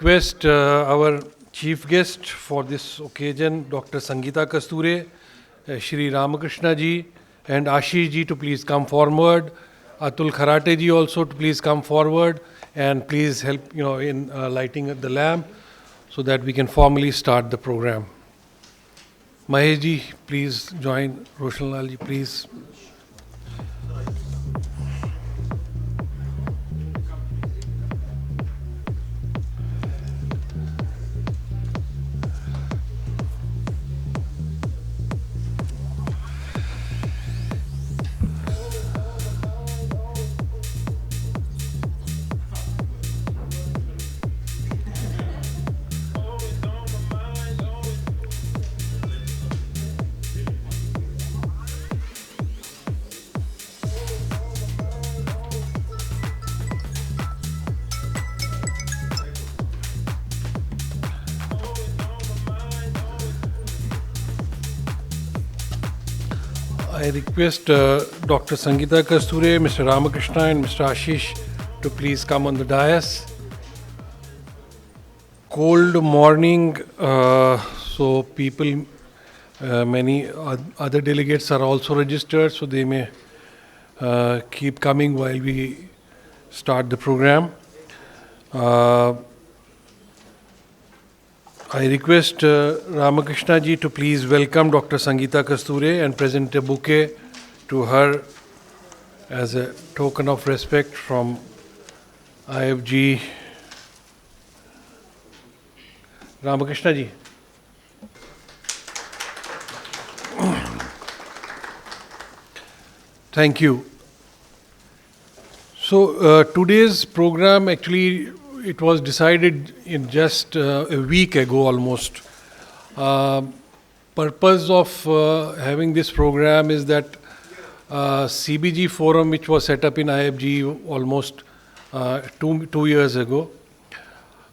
request our chief guest for this occasion, Dr. Sangeeta Kasture, Shri Ramakrishna ji and Ashish ji to please come forward. Atul Kharate ji also to please come forward and please help in lighting the lamp so that we can formally start the program. Mahesh ji, please join. Roshan Lal ji, please. I request Dr. Sangeeta Kasture, Mr. Ramakrishna and Mr. Ashish to please come on the dais. Cold morning, so people, many other delegates are also registered, so they may keep coming while we start the program. I request Ramakrishna ji to please welcome Dr. Sangeeta Kasture and present a bouquet to her as a token of respect from IFGE. Ramakrishna ji. Thank you. So today's program actually it was decided in just a week ago almost. Purpose of having this program is that CBG forum which was set up in IFGE almost 2 years ago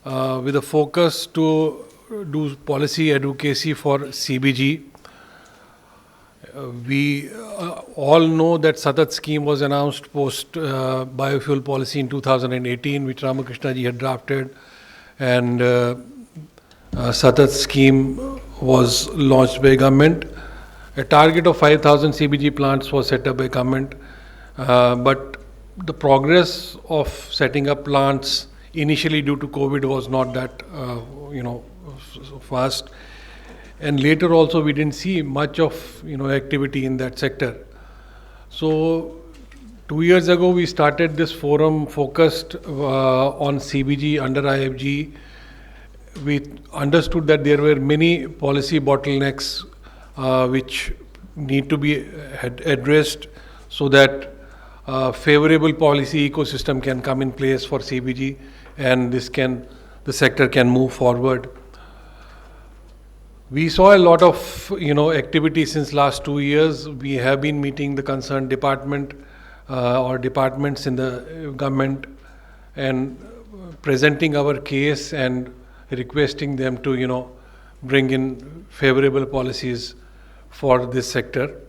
with a focus to do policy advocacy for CBG. We all know that Satat scheme was announced post biofuel policy in 2018, which Ramakrishna ji had drafted, and Satat scheme was launched by government. A target of 5,000 CBG plants was set up by government, but the progress of setting up plants initially due to COVID was not that fast. And later also we didn't see much of activity in that sector. So 2 years ago we started this forum focused on CBG under IFG. We understood that there were many policy bottlenecks which need to be addressed so that favorable policy ecosystem can come in place for CBG and the sector can move forward. We saw a lot of activity since last 2 years. We have been meeting the concerned department or departments in the government and presenting our case and requesting them to bring in favorable policies for this sector.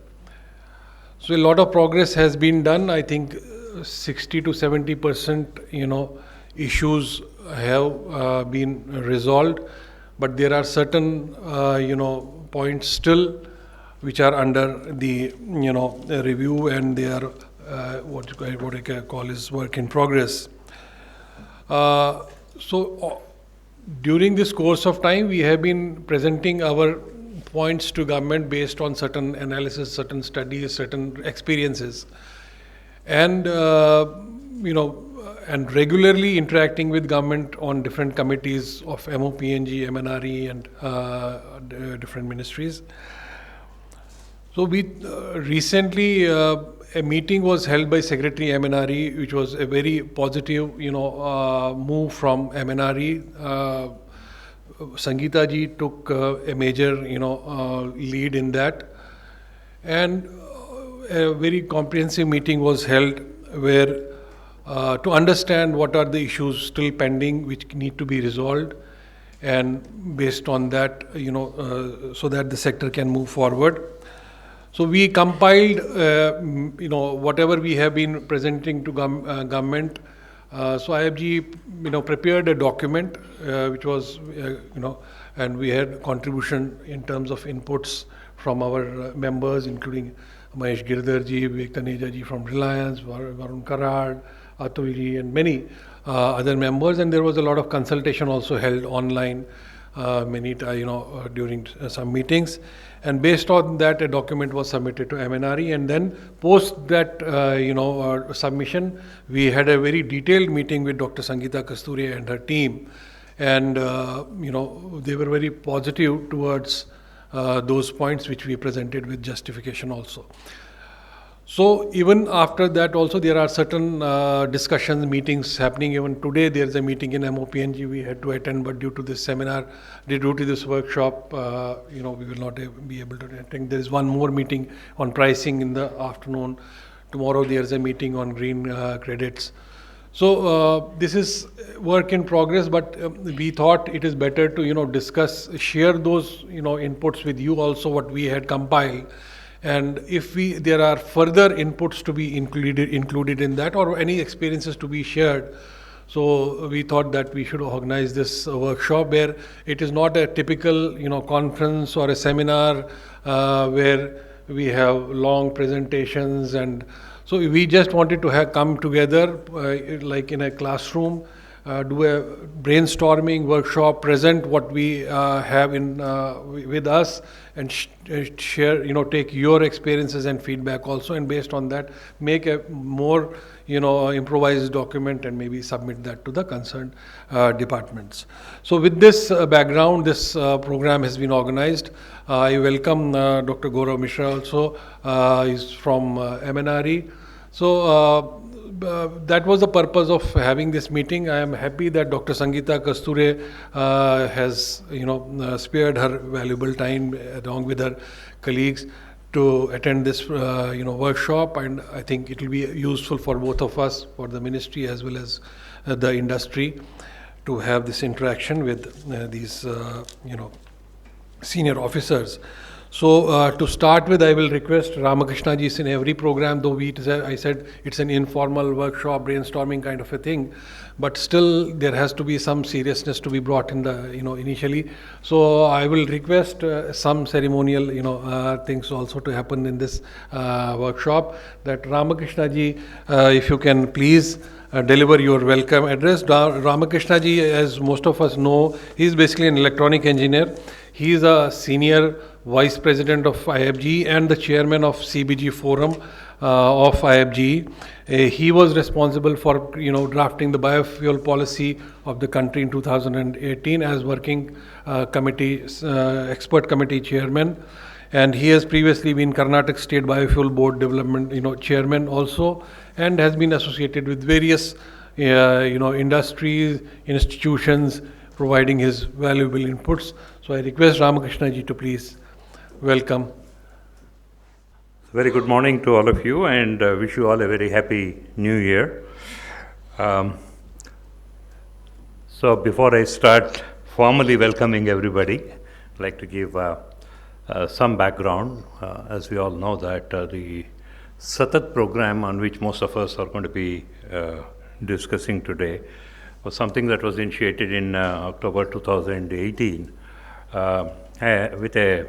So a lot of progress has been done. I think 60 to 70% issues have been resolved. But there are certain, points still which are under the, review, and they are what I can call is work in progress. So during this course of time, we have been presenting our points to government based on certain analysis, certain studies, certain experiences, and and regularly interacting with government on different committees of MOPNG, MNRE and different ministries. So we recently a meeting was held by Secretary MNRE, which was a very positive move from MNRE. Sangeeta ji took a major lead in that, and a very comprehensive meeting was held where to understand what are the issues still pending which need to be resolved, and based on that, so that the sector can move forward. So we compiled, whatever we have been presenting to government So IFGE, prepared a document which was, and we had contribution in terms of inputs from our members, including Mahesh Girdarji, Vivek Taneja ji from Reliance, Varun Karad, Atul ji, and many other members. And there was a lot of consultation also held online, during some meetings. And based on that, a document was submitted to MNRE. And then post that, submission, we had a very detailed meeting with Dr. Sangeeta Kasturi and her team. And, they were very positive towards those points which we presented with justification also. So even after that also there are certain discussions, meetings happening. Even today there is a meeting in MOPNG we had to attend, but due to this seminar, due to this workshop, we will not be able to attend. There is one more meeting on pricing in the afternoon. Tomorrow there is a meeting on green credits. So this is work in progress, but we thought it is better to discuss, share those inputs with you also, what we had compiled. And if there are further inputs to be included in that, or any experiences to be shared, so we thought that we should organize this workshop where it is not a typical conference or a seminar where we have long presentations. And so we just wanted to have come together like in a classroom, do a brainstorming workshop, present what we have with us, and share, take your experiences and feedback also, and based on that, make a more, improvised document and maybe submit that to the concerned departments. So with this background, this program has been organized. I welcome Dr. Gaurav Mishra also. He's from MNRE. So that was the purpose of having this meeting. I am happy that Dr. Sangeeta Kasturi has, spared her valuable time along with her colleagues to attend this, workshop, and I think it will be useful for both of us, for the ministry as well as the industry, to have this interaction with these, senior officers. So to start with, I will request Ramakrishna ji. Is in every program, though I said it's an informal workshop, brainstorming kind of a thing, but still there has to be some seriousness to be brought in the, initially. So I will request some ceremonial, things also to happen in this workshop. That Ramakrishna ji, if you can please deliver your welcome address. Ramakrishna ji, as most of us know, he is basically an electronic engineer. He is a senior Vice President of IFGE and the Chairman of CBG Forum of IFGE. He was responsible for drafting the biofuel policy of the country in 2018 as working committee expert committee chairman, and he has previously been Karnataka State Biofuel Board Development chairman also, and has been associated with various industries, institutions, providing his valuable inputs. So I request Ramakrishna ji to please welcome. Very good morning to all of you, and wish you all a very happy new year. So before I start formally welcoming everybody, I'd like to give some background. As we all know that the Satat program, on which most of us are going to be discussing today, was something that was initiated in October 2018 with a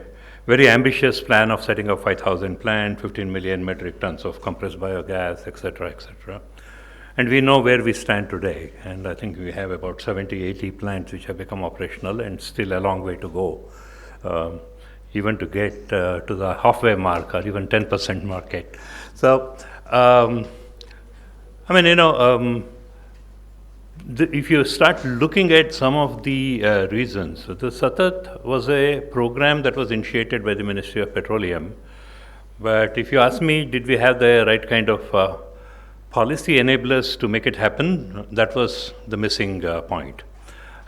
very ambitious plan of setting up 5,000 plants, 15 million metric tons of compressed biogas, etc., etc. And we know where we stand today, and I think we have about 70, 80 plants which have become operational, and still a long way to go, even to get to the halfway mark or even 10% market. So, if you start looking at some of the reasons, the Satat was a program that was initiated by the Ministry of Petroleum. But if you ask me, did we have the right kind of policy enablers to make it happen? That was the missing point.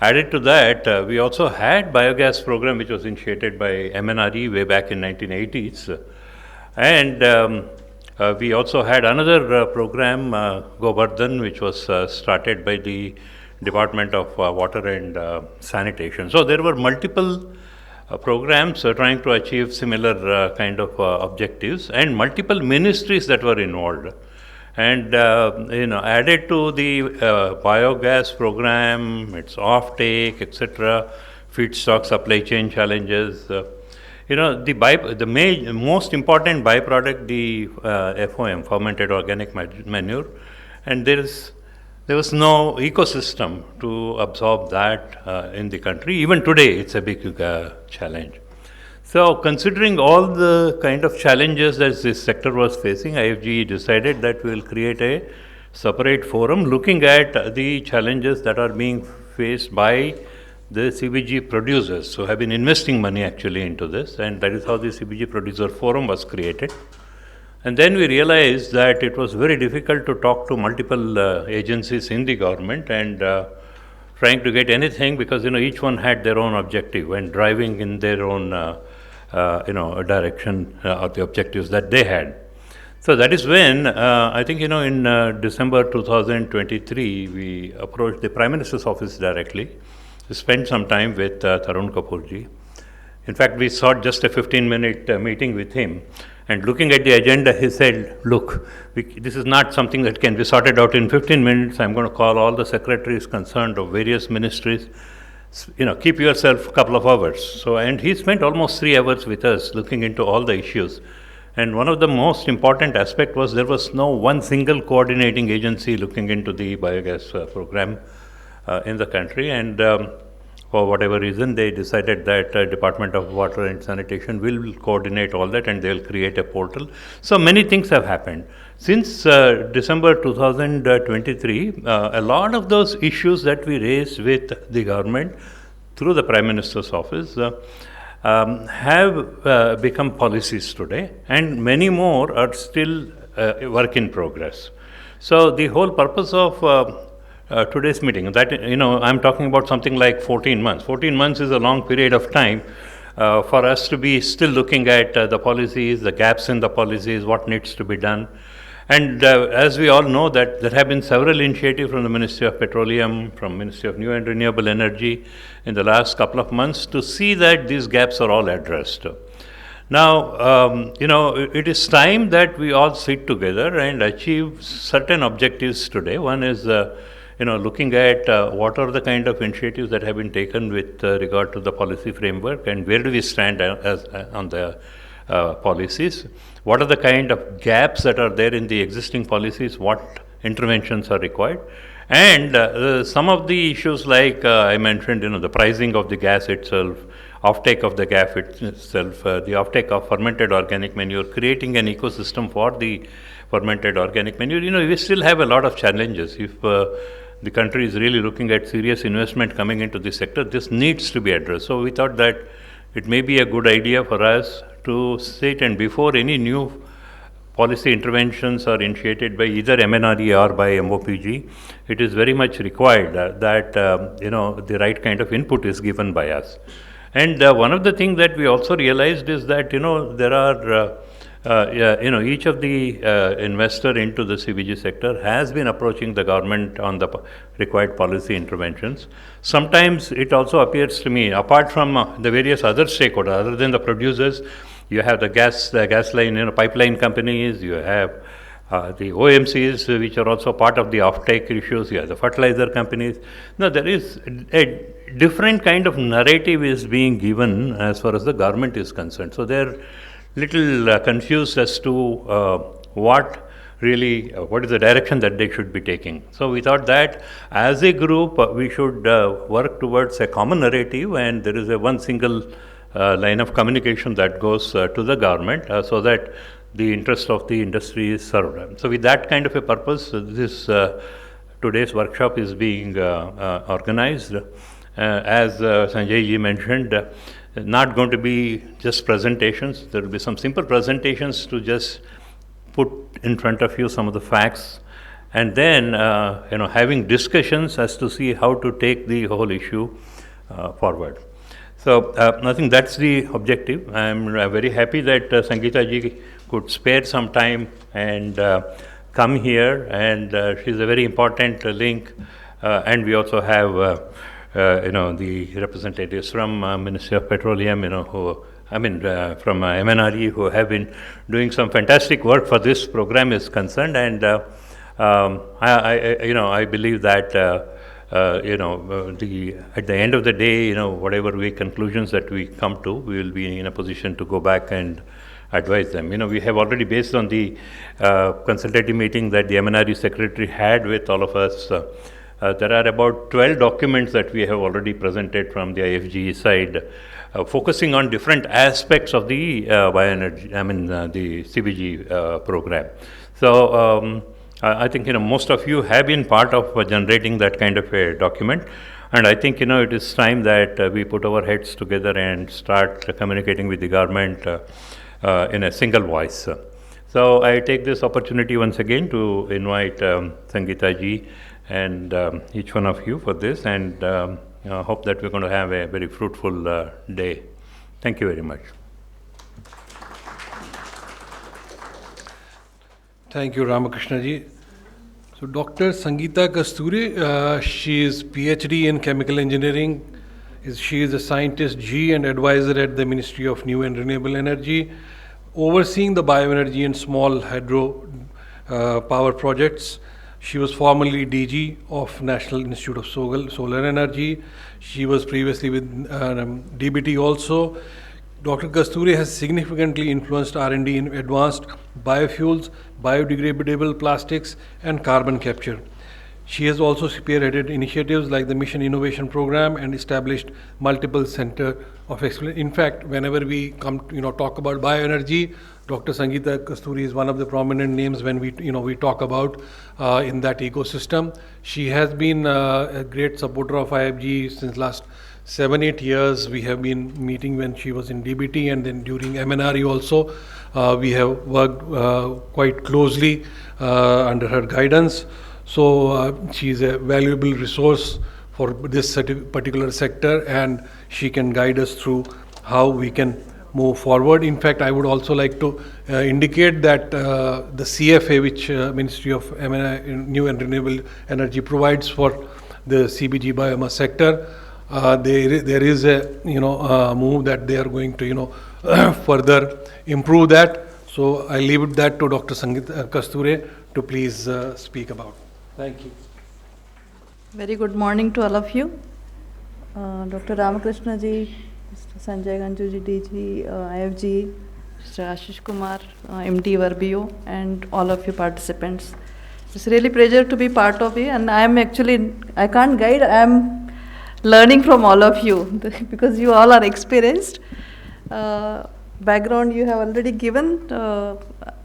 Added to that, we also had biogas program which was initiated by MNRE way back in 1980s. And we also had another program, Govardhan, which was started by the Department of Water and Sanitation. So there were multiple programs trying to achieve similar kind of objectives, and multiple ministries that were involved. And added to the biogas program, its offtake, etc., feedstock supply chain challenges. The most important byproduct, the FOM, fermented organic manure, and there was no ecosystem to absorb that in the country. Even today, it's a big challenge. So, considering all the kind of challenges that this sector was facing, IFGE decided that we will create a separate forum looking at the challenges that are being faced by the CBG producers who have been investing money actually into this, and that is how the CBG producer forum was created. And then we realized that it was very difficult to talk to multiple agencies in the government and trying to get anything, because each one had their own objective and driving in their own direction or the objectives that they had. So that is when I think in December 2023 we approached the Prime Minister's office directly. We spent some time with Tarun Kapoorji. In fact, we sought just a 15-minute meeting with him. And looking at the agenda, he said, look, this is not something that can be sorted out in 15 minutes. I'm going to call all the secretaries concerned of various ministries. Keep yourself a couple of hours. So, and he spent almost 3 hours with us looking into all the issues. And one of the most important aspect was there was no one single coordinating agency looking into the biogas program in the country. And for whatever reason, they decided that Department of Water and Sanitation will coordinate all that, and they'll create a portal. So many things have happened. Since December 2023, a lot of those issues that we raised with the government through the Prime Minister's office have become policies today, and many more are still work in progress. So the whole purpose of today's meeting, that I'm talking about something like 14 months. 14 months is a long period of time for us to be still looking at the policies, the gaps in the policies, what needs to be done. And as we all know, that there have been several initiatives from the Ministry of Petroleum, from Ministry of New and Renewable Energy in the last couple of months to see that these gaps are all addressed. Now, it is time that we all sit together and achieve certain objectives today. One is looking at what are the kind of initiatives that have been taken with regard to the policy framework, and where do we stand on the policies, what are the kind of gaps that are there in the existing policies, what interventions are required, and some of the issues like I mentioned, the pricing of the gas itself, offtake of the gas itself, the offtake of fermented organic manure, creating an ecosystem for the fermented organic manure. We still have a lot of challenges. If the country is really looking at serious investment coming into this sector, this needs to be addressed. So we thought that it may be a good idea for us to sit, and before any new policy interventions are initiated by either MNRE or by MOPG, it is very much required that the right kind of input is given by us. And one of the things that we also realized is that there are each of the investor into the CBG sector has been approaching the government on the required policy interventions. Sometimes it also appears to me, apart from the various other stakeholders, other than the producers, you have the gas line, pipeline companies, you have the OMCs, which are also part of the offtake issues, you have the fertilizer companies. Now, there is a different kind of narrative is being given as far as the government is concerned. So they're little confused as to what is the direction that they should be taking. So we thought that as a group we should work towards a common narrative, and there is a one single line of communication that goes to the government so that the interest of the industry is served. So with that kind of a purpose, this today's workshop is being organized. As Sanjay ji mentioned, not going to be just presentations. There will be some simple presentations to just put in front of you some of the facts, and then having discussions as to see how to take the whole issue forward. So I think that's the objective. I'm very happy that Sangeeta ji could spare some time and come here, and she's a very important link. And we also have the representatives from Ministry of Petroleum, from MNRE, who have been doing some fantastic work for this program is concerned. And I believe that at the end of the day, whatever conclusions that we come to, we will be in a position to go back and advise them. We have already, based on the consultative meeting that the MNRE secretary had with all of us, there are about 12 documents that we have already presented from the IFGE side, focusing on different aspects of the bioenergy, the CBG program. So I think most of you have been part of generating that kind of a document, and I think it is time that we put our heads together and start communicating with the government in a single voice. So I take this opportunity once again to invite Sangeeta ji and each one of you for this, and hope that we're going to have a very fruitful day. Thank you very much. Thank you, Ramakrishna ji. So Dr. Sangeeta Kasturi, she is PhD in chemical engineering. She is a scientist G and advisor at the Ministry of New and Renewable Energy, overseeing the bioenergy and small hydro power projects. She was formerly DG of National Institute of Solar Energy. She was previously with DBT also. Dr. Kasturi has significantly influenced R&D in advanced biofuels, biodegradable plastics, and carbon capture. She has also spearheaded initiatives like the Mission Innovation Program and established multiple centers of excellence. In fact, whenever we come, talk about bioenergy, Dr. Sangeeta Kasturi is one of the prominent names when we talk about in that ecosystem. She has been a great supporter of IFGE since last 7-8 years. We have been meeting when she was in DBT, and then during MNRE also. We have worked quite closely under her guidance. So she is a valuable resource for this particular sector, and she can guide us through how we can move forward. In fact, I would also like to indicate that the CFA, which Ministry of New and Renewable Energy provides for the CBG biomass sector, there is a move that they are going to further improve that. So I leave that to Dr. Sangeeta Kasturi to please speak about. Thank you. Very good morning to all of you. Dr. Ramakrishna ji, Mr. Sanjay Ganju ji, DG, IFG, Mr. Ashish Kumar, MD Verbio, and all of you participants. It's really pleasure to be part of it, and I can't guide, I am learning from all of you because you all are experienced. Background you have already given,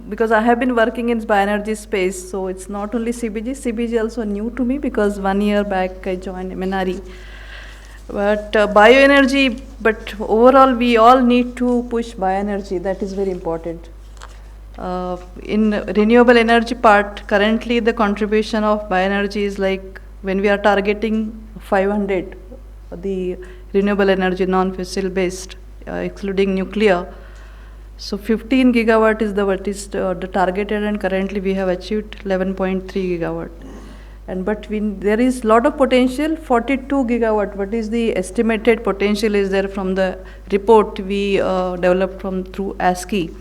because I have been working in bioenergy space, so it's not only CBG. CBG also new to me because 1 year back I joined MNRE. But bioenergy, but overall we all need to push bioenergy. That is very important. In renewable energy part, currently the contribution of bioenergy is like, when we are targeting 500, the renewable energy non-fossil based, excluding nuclear. So 15 gigawatt is the targeted, and currently we have achieved 11.3 gigawatt. But there is lot of potential, 42 gigawatt. What is the estimated potential is there from the report we developed through IFGE.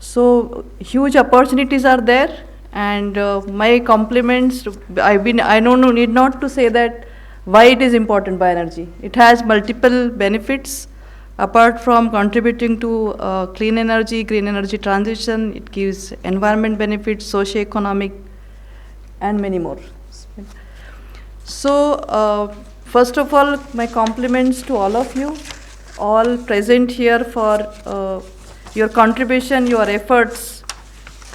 So huge opportunities are there, and my compliments. I don't need not to say that why it is important bioenergy. It has multiple benefits. Apart from contributing to clean energy, green energy transition, it gives environment benefits, socio-economic, and many more. So, first of all, my compliments to all of you, all present here for your contribution, your efforts,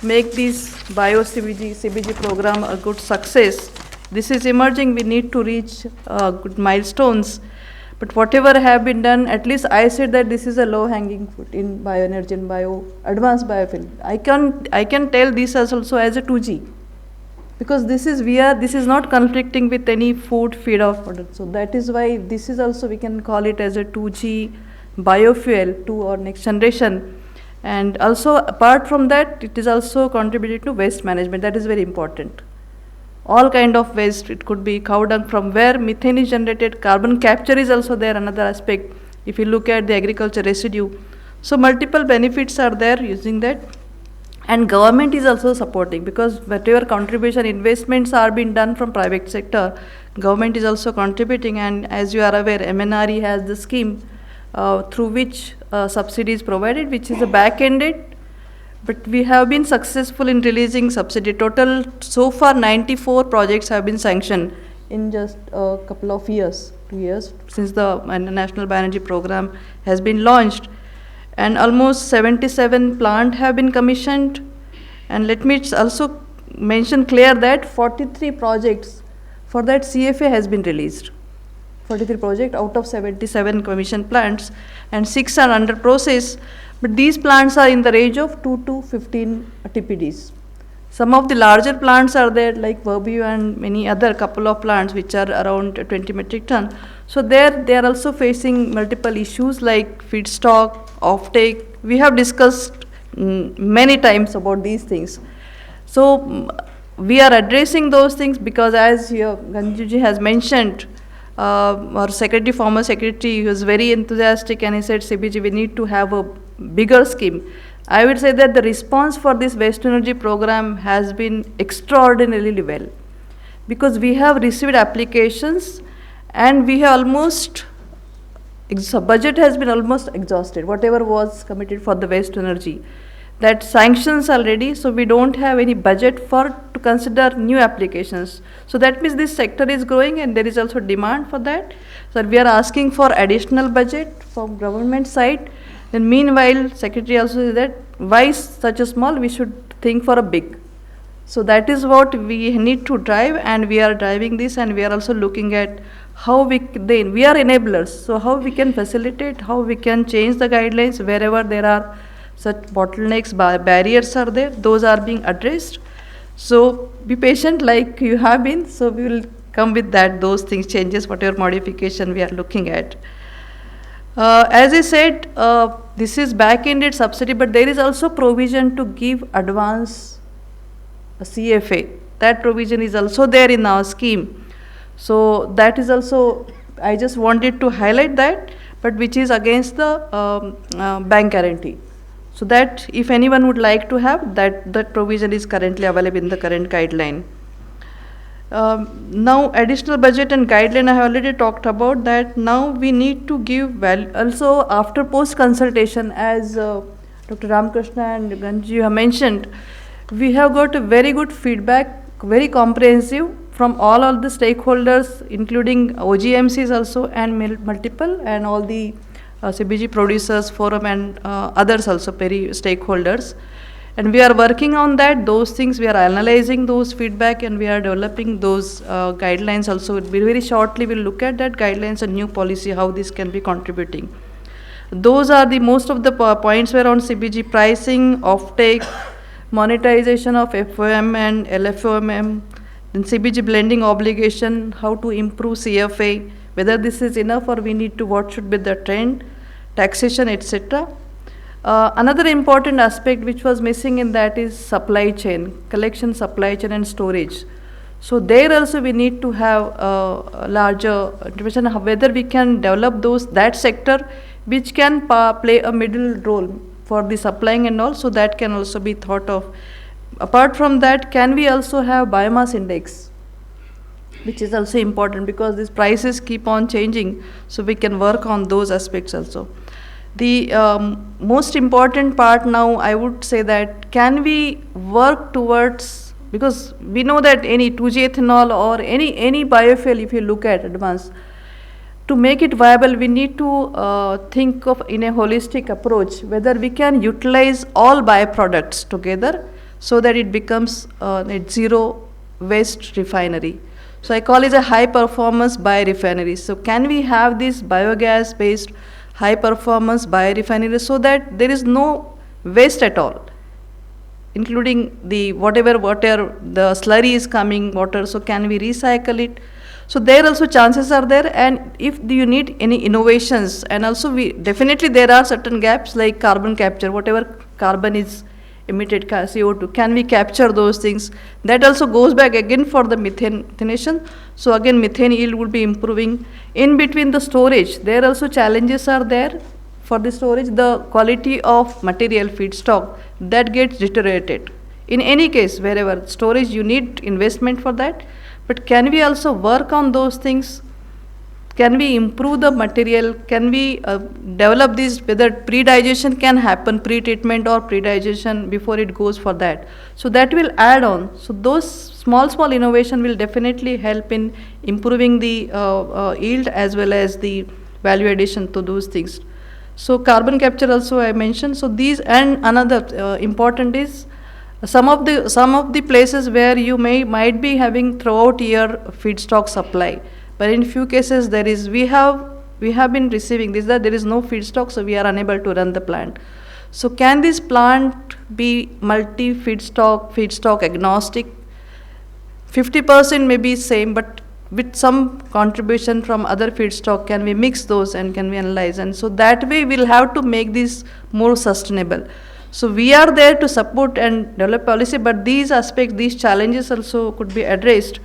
make this CBG program a good success. This is emerging, we need to reach good milestones. But whatever have been done, at least I said that this is a low-hanging fruit in bioenergy and advanced biofuel. I can tell this as also as a 2G, because this is not conflicting with any food feed or product. So that is why this is also, we can call it as a 2G biofuel to our next generation. And also apart from that, it is also contributed to waste management. That is very important. All kind of waste, it could be cow dung, from where methane is generated, carbon capture is also there, another aspect, if you look at the agriculture residue. So multiple benefits are there using that. And government is also supporting, because whatever contribution investments are being done from private sector, government is also contributing. And as you are aware, MNRE has the scheme through which subsidy is provided, which is a back-ended, but we have been successful in releasing subsidy. Total so far 94 projects have been sanctioned in just a couple of years, 2 years since the National Bioenergy Program has been launched. And almost 77 plants have been commissioned. And let me also mention clear that 43 projects for that CFA has been released. 43 projects out of 77 commissioned plants, and 6 are under process. But these plants are in the range of 2 to 15 TPDs. Some of the larger plants are there, like Verbio and many other couple of plants which are around 20 metric ton. So there they are also facing multiple issues like feedstock, offtake. We have discussed many times about these things. So we are addressing those things, because as Ganjuji has mentioned, our secretary, former secretary, was very enthusiastic, and he said, CBG, we need to have a bigger scheme. I would say that the response for this waste energy program has been extraordinarily well, because we have received applications and we have almost, budget has been almost exhausted, whatever was committed for the waste energy. That sanctions are ready, so we don't have any budget to consider new applications. So that means this sector is growing and there is also demand for that. So we are asking for additional budget from government side. And meanwhile, Secretary also said that why such a small, we should think for a big. So that is what we need to drive, and we are driving this, and we are also looking at how we are enablers. So how we can facilitate, how we can change the guidelines wherever there are such bottlenecks, barriers are there, those are being addressed. So be patient like you have been, so we will come with that, those things, changes, whatever modification we are looking at. As I said, this is back-ended subsidy, but there is also provision to give advance CFA. That provision is also there in our scheme. So that is also, I just wanted to highlight that, but which is against the bank guarantee. So that if anyone would like to have, that provision is currently available in the current guideline. Now additional budget and guideline I have already talked about that. Now we need to give value also after post consultation, as Dr. Ramakrishna and Ganji have mentioned. We have got a very good feedback, very comprehensive from all of the stakeholders, including OGMCs also, and multiple, and all the CBG producers forum and others also, stakeholders. And we are working on that, those things, we are analyzing those feedback, and we are developing those guidelines also. Very shortly we'll look at that guidelines and new policy, how this can be contributing. Those are the most of the points were on CBG pricing, offtake, monetization of FOM and LFOM, then CBG blending obligation, how to improve CFA, whether this is enough or we need to, what should be the trend, taxation, etc. Another important aspect which was missing in that is supply chain, collection, supply chain and storage. So there also we need to have a larger intervention, whether we can develop that sector which can play a middle role for the supplying and all, so that can also be thought of. Apart from that, can we also have biomass index, which is also important because these prices keep on changing, so we can work on those aspects also. The most important part now, I would say that can we work towards, because we know that any 2G ethanol or any biofuel, if you look at advance, to make it viable, we need to think of in a holistic approach, whether we can utilize all byproducts together so that it becomes net zero waste refinery. So I call it a high performance biorefinery. So can we have this biogas based high performance biorefinery so that there is no waste at all, including the whatever the slurry is coming water, so can we recycle it? So there also chances are there, and if you need any innovations, and also definitely there are certain gaps like carbon capture, whatever carbon is emitted, CO2, can we capture those things? That also goes back again for the methanation. So again methane yield would be improving. In between the storage, there also challenges are there for the storage, the quality of material feedstock that gets deteriorated. In any case, wherever storage, you need investment for that. But can we also work on those things? Can we improve the material? Can we develop this, whether pre-digestion can happen, pre-treatment or pre-digestion before it goes for that? So that will add on. So those small innovation will definitely help in improving the yield as well as the value addition to those things. So carbon capture also I mentioned. So these, and another important is some of the places where you might be having throughout year feedstock supply. But in few cases we have been receiving this, that there is no feedstock, so we are unable to run the plant. So can this plant be feedstock agnostic? 50% may be same, but with some contribution from other feedstock, can we mix those and can we analyze? And so that way we'll have to make this more sustainable. So we are there to support and develop policy, but these aspects, these challenges also could be addressed.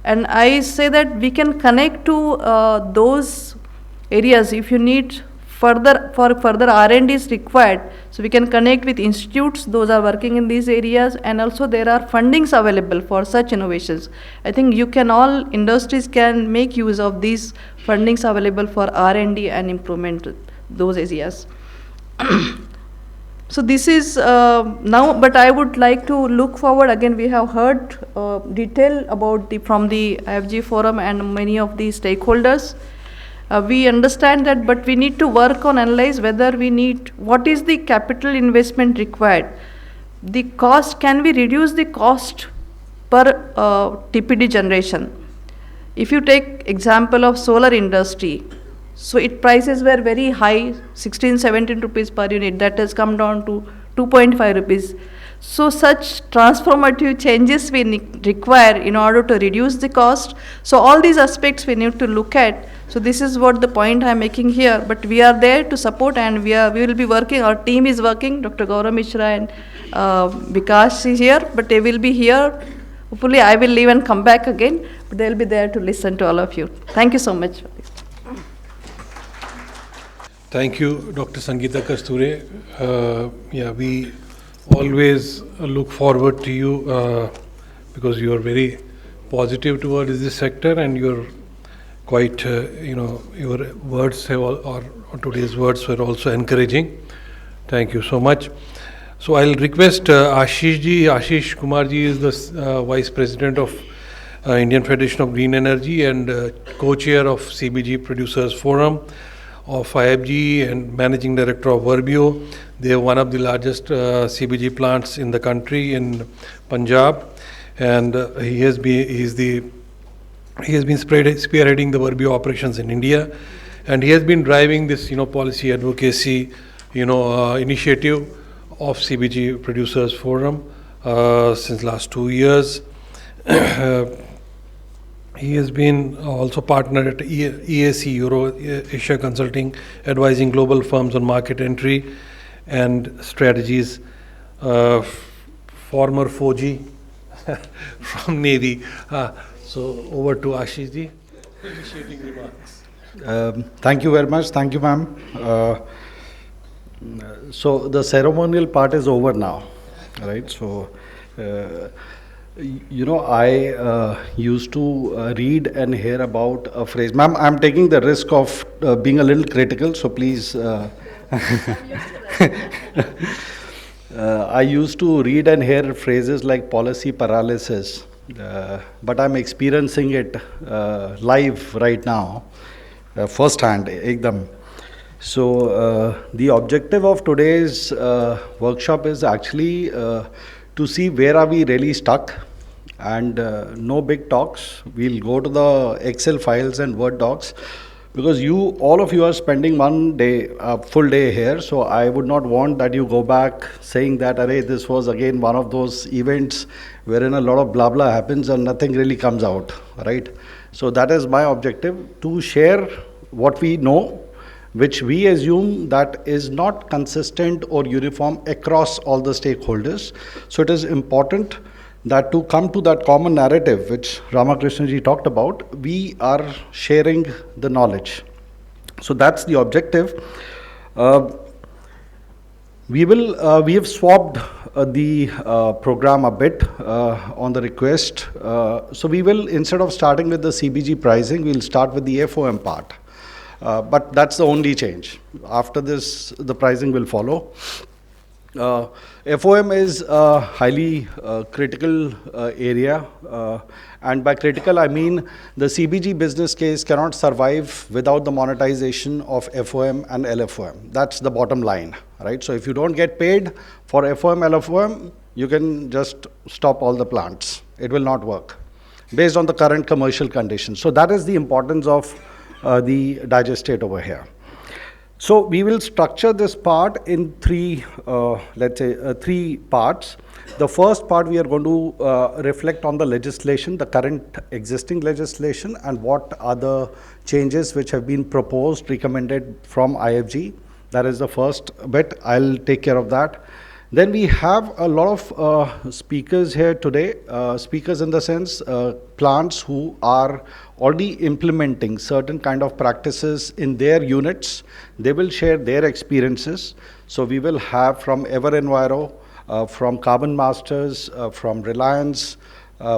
And I say that we can connect to those areas if you need further R&D is required. So we can connect with institutes, those are working in these areas, and also there are fundings available for such innovations. I think all industries can make use of these fundings available for R&D and improvement those areas. So this is now, but I would like to look forward. Again, we have heard detail about from the IFGE forum and many of the stakeholders. We understand that, but we need to work on analyze whether what is the capital investment required. The cost, can we reduce the cost per TPD generation? If you take example of solar industry, so prices were very high, 16-17 rupees per unit. That has come down to 2.5 rupees. So such transformative changes we require in order to reduce the cost. So all these aspects we need to look at. So this is what the point I am making here. But we are there to support, and we will be working. Our team is working. Dr. Gaurav Mishra and Vikas is here, but they will be here. Hopefully I will leave and come back again, but they will be there to listen to all of you. Thank you so much. Thank you, Dr. Sangeeta Kasture. We always look forward to you because you are very positive towards this sector, and you're quite, your words or today's words were also encouraging. Thank you so much. So I'll request Ashish Kumar ji is the Vice President of Indian Federation of Green Energy and co-chair of CBG Producers Forum of IFGE and Managing Director of Verbio. They are one of the largest CBG plants in the country in Punjab, and he has been spearheading the Verbio operations in India, and he has been driving this policy advocacy initiative of CBG Producers Forum since last 2 years. He has been also partnered at EAC Euro Asia Consulting, advising global firms on market entry and strategies. Former Fauji from Navy. So over to Ashish ji. Initiating remarks. Thank you very much. Thank you, ma'am. So the ceremonial part is over now, right? So. I used to read and hear about a phrase. Ma'am, I'm taking the risk of being a little critical, so please. I used to read and hear phrases like policy paralysis, but I'm experiencing it live right now, firsthand, ekdam. So the objective of today's workshop is actually to see where are we really stuck, and no big talks. We'll go to the Excel files and Word docs, because all of you are spending one day, a full day here, so I would not want that you go back saying that, array, this was again one of those events wherein a lot of blah blah happens and nothing really comes out, right? So that is my objective, to share what we know, which we assume that is not consistent or uniform across all the stakeholders. So it is important that to come to that common narrative, which Ramakrishna ji talked about, we are sharing the knowledge. So that's the objective. Uh, we have swapped the program a bit on the request. So we will, instead of starting with the CBG pricing, we'll start with the FOM part. But that's the only change. After this, the pricing will follow. FOM is a highly critical area, and by critical I mean the CBG business case cannot survive without the monetization of FOM and LFOM. That's the bottom line, right? So if you don't get paid for FOM, LFOM, you can just stop all the plants. It will not work based on the current commercial conditions. So that is the importance of the digestate over here. So we will structure this part in three, three parts. The first part we are going to reflect on the legislation, the current existing legislation, and what are the changes which have been proposed, recommended from IFGE. That is the first bit. I'll take care of that. Then we have a lot of speakers here today, speakers in the sense plants who are already implementing certain kind of practices in their units. They will share their experiences. So we will have from EverEnviro, from Carbon Masters, from Reliance,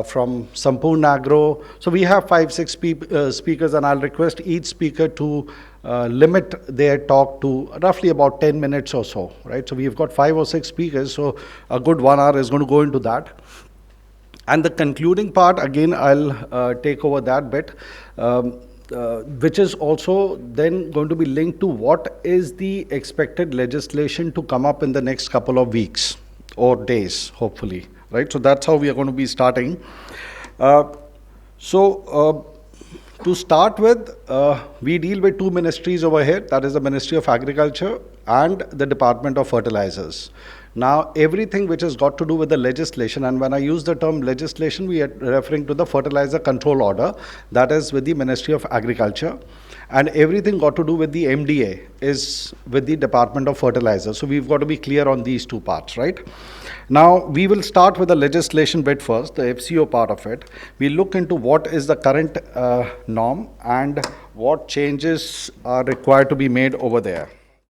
from Sampoorna Agro. So we have 5-6 speakers, and I'll request each speaker to limit their talk to roughly about 10 minutes or so, right? So we've got 5 or 6 speakers, so a good 1 hour is going to go into that. And the concluding part, again, I'll take over that bit, which is also then going to be linked to what is the expected legislation to come up in the next couple of weeks or days, hopefully, right? So that's how we are going to be starting. To start with, we deal with 2 ministries over here. That is the Ministry of Agriculture and the Department of Fertilizers. Now, everything which has got to do with the legislation, and when I use the term legislation, we are referring to the Fertilizer Control Order, that is with the Ministry of Agriculture. And everything got to do with the MDA is with the Department of Fertilizer. So we've got to be clear on these 2 parts, right? Now, we will start with the legislation bit first, the FCO part of it. We look into what is the current norm and what changes are required to be made over there.